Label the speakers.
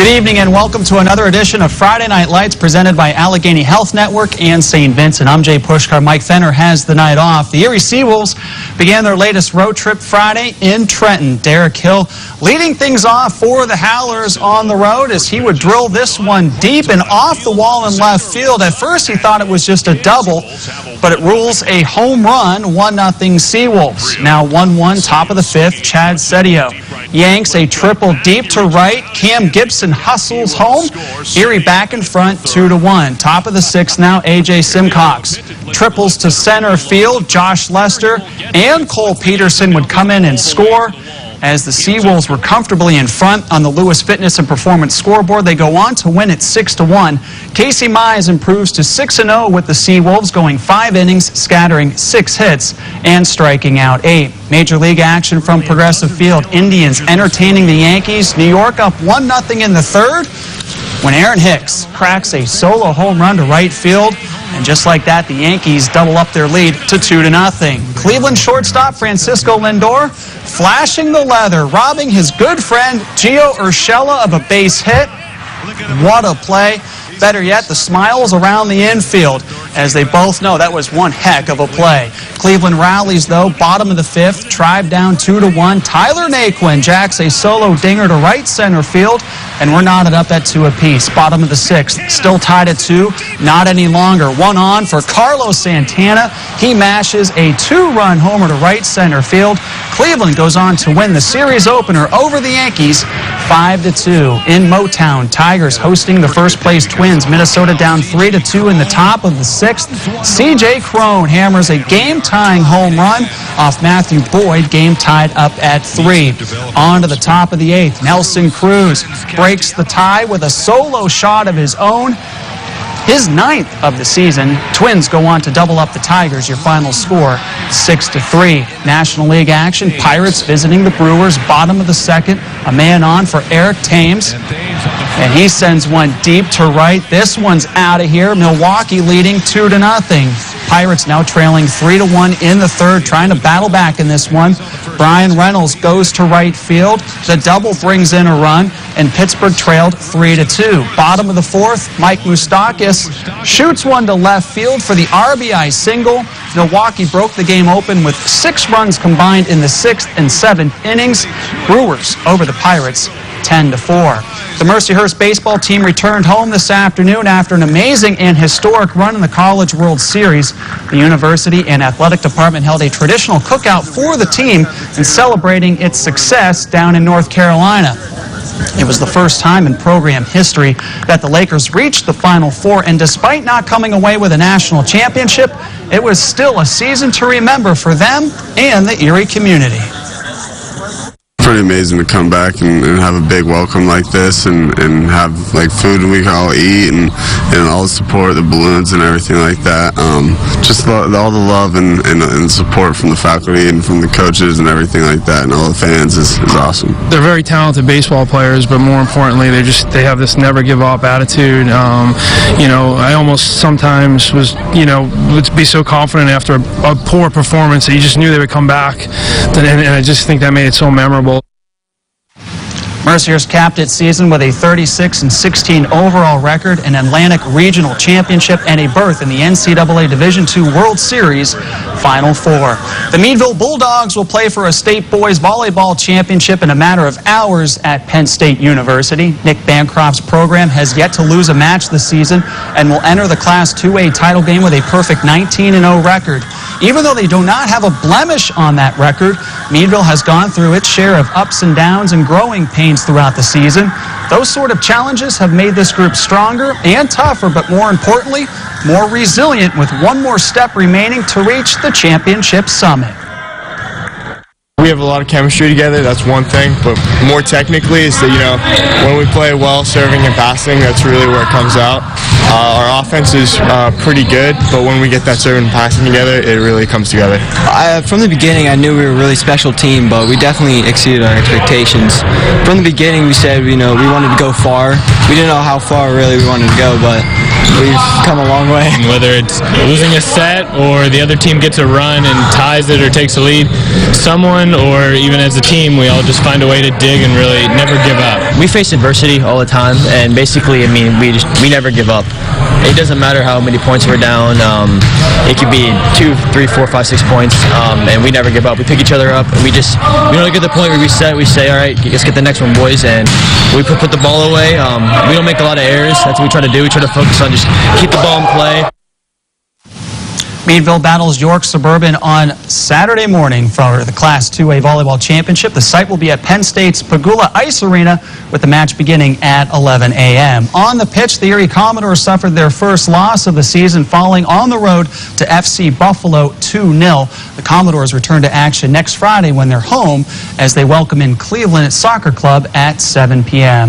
Speaker 1: Good evening and welcome to another edition of Friday Night Lights presented by Allegheny Health Network and St. Vincent. I'm Jay Pushkar. Mike Fenner has the night off. The Erie Seawolves began their latest road trip Friday in Trenton. Derek Hill leading things off for the Howlers on the road as he would drill this one deep and off the wall in left field. At first he thought it was just a double, but it rules a home run, 1-0 Seawolves. Now 1-1, top of the fifth, Chad Sedio yanks a triple deep to right. Cam Gibson hustles home. Erie back in front, 2-1. Top of the sixth now, A.J. Simcox triples to center field. Josh Lester and Cole Peterson would come in and score. As the Seawolves were comfortably in front on the Lewis Fitness and Performance scoreboard, they go on to win it 6-1. Casey Mize improves to 6-0 with the Seawolves, going 5 innings, scattering 6 hits, and striking out 8. Major League action from Progressive Field. Indians entertaining the Yankees. New York up 1-0 in the third when Aaron Hicks cracks a solo home run to right field. And just like that, the Yankees double up their lead to 2-0. Cleveland shortstop Francisco Lindor flashing the leather, robbing his good friend Gio Urshela of a base hit. What a play. Better yet, the smiles around the infield, as they both know that was one heck of a play. Cleveland rallies, though, bottom of the fifth, Tribe down 2-1. Tyler Naquin jacks a solo dinger to right center field, and we're knotted up at 2 apiece. Bottom of the sixth, still tied at 2, not any longer. One on for Carlos Santana. He mashes a 2-run homer to right center field. Cleveland goes on to win the series opener over the Yankees 5-2. In Motown, Tigers hosting the first-place Twins. Minnesota down 3-2 in the top of the sixth. C.J. Cron hammers a game-tying home run off Matthew Boyd, game tied up at 3. On to the top of the eighth, Nelson Cruz breaks the tie with a solo shot of his own. His 9th of the season. Twins go on to double up the Tigers. Your final score, 6-3. National League action. Pirates visiting the Brewers. Bottom of the second. A man on for Eric Thames. And he sends one deep to right. This one's out of here. Milwaukee leading 2-0. Pirates now trailing 3-1 in the third, trying to battle back in this one. Brian Reynolds goes to right field. The double brings in a run, and Pittsburgh trailed 3-2. Bottom of the fourth, Mike Moustakas shoots one to left field for the RBI single. Milwaukee broke the game open with 6 runs combined in the 6th and 7th innings. Brewers over the Pirates 10-4. The Mercyhurst Baseball team returned home this afternoon after an amazing and historic run in the College World Series. The university and athletic department held a traditional cookout for the team in celebrating its success down in North Carolina. It was the first time in program history that the Lakers reached the Final Four, and despite not coming away with a national championship, it was still a season to remember for them and the Erie community.
Speaker 2: Pretty amazing to come back and have a big welcome like this and have like food we can all eat and all the support, the balloons and everything like that. Just all the love and support from the faculty and from the coaches and everything like that, and all the fans is awesome.
Speaker 3: They're very talented baseball players, but more importantly, they have this never give up attitude. I almost sometimes would be so confident after a poor performance that you just knew they would come back, and I just think that made it so memorable.
Speaker 1: Mercyhurst capped its season with a 36-16 overall record, an Atlantic Regional Championship, and a berth in the NCAA Division II World Series Final Four. The Meadville Bulldogs will play for a state boys volleyball championship in a matter of hours at Penn State University. Nick Bancroft's program has yet to lose a match this season and will enter the Class 2A title game with a perfect 19-0 record. Even though they do not have a blemish on that record, Meadville has gone through its share of ups and downs and growing pains throughout the season. Those sort of challenges have made this group stronger and tougher, but more importantly, more resilient, with one more step remaining to reach the championship summit.
Speaker 4: We have a lot of chemistry together, that's one thing, but more technically is that, when we play well serving and passing, that's really where it comes out. Our offense is pretty good, but when we get that serving and passing together, it really comes together.
Speaker 5: From the beginning, I knew we were a really special team, but we definitely exceeded our expectations. From the beginning, we said, we wanted to go far. We didn't know how far really we wanted to go, but we've come a long way.
Speaker 6: Whether it's losing a set or the other team gets a run and ties it or takes a lead, someone or even as a team, we all just find a way to dig and really never give up.
Speaker 7: We face adversity all the time, and basically, I mean, we never give up. It doesn't matter how many points we're down. It could be 2, 3, 4, 5, 6 points, and we never give up. We pick each other up, and we don't get to the point where we say, all right, let's get the next one, boys, and we put the ball away. We don't make a lot of errors. That's what we try to do. We try to focus on just keep the ball in play.
Speaker 1: Meadville battles York Suburban on Saturday morning for the Class 2A Volleyball Championship. The site will be at Penn State's Pagula Ice Arena with the match beginning at 11 a.m. On the pitch, the Erie Commodores suffered their first loss of the season, falling on the road to FC Buffalo 2-0. The Commodores return to action next Friday when they're home as they welcome in Cleveland Soccer Club at 7 p.m.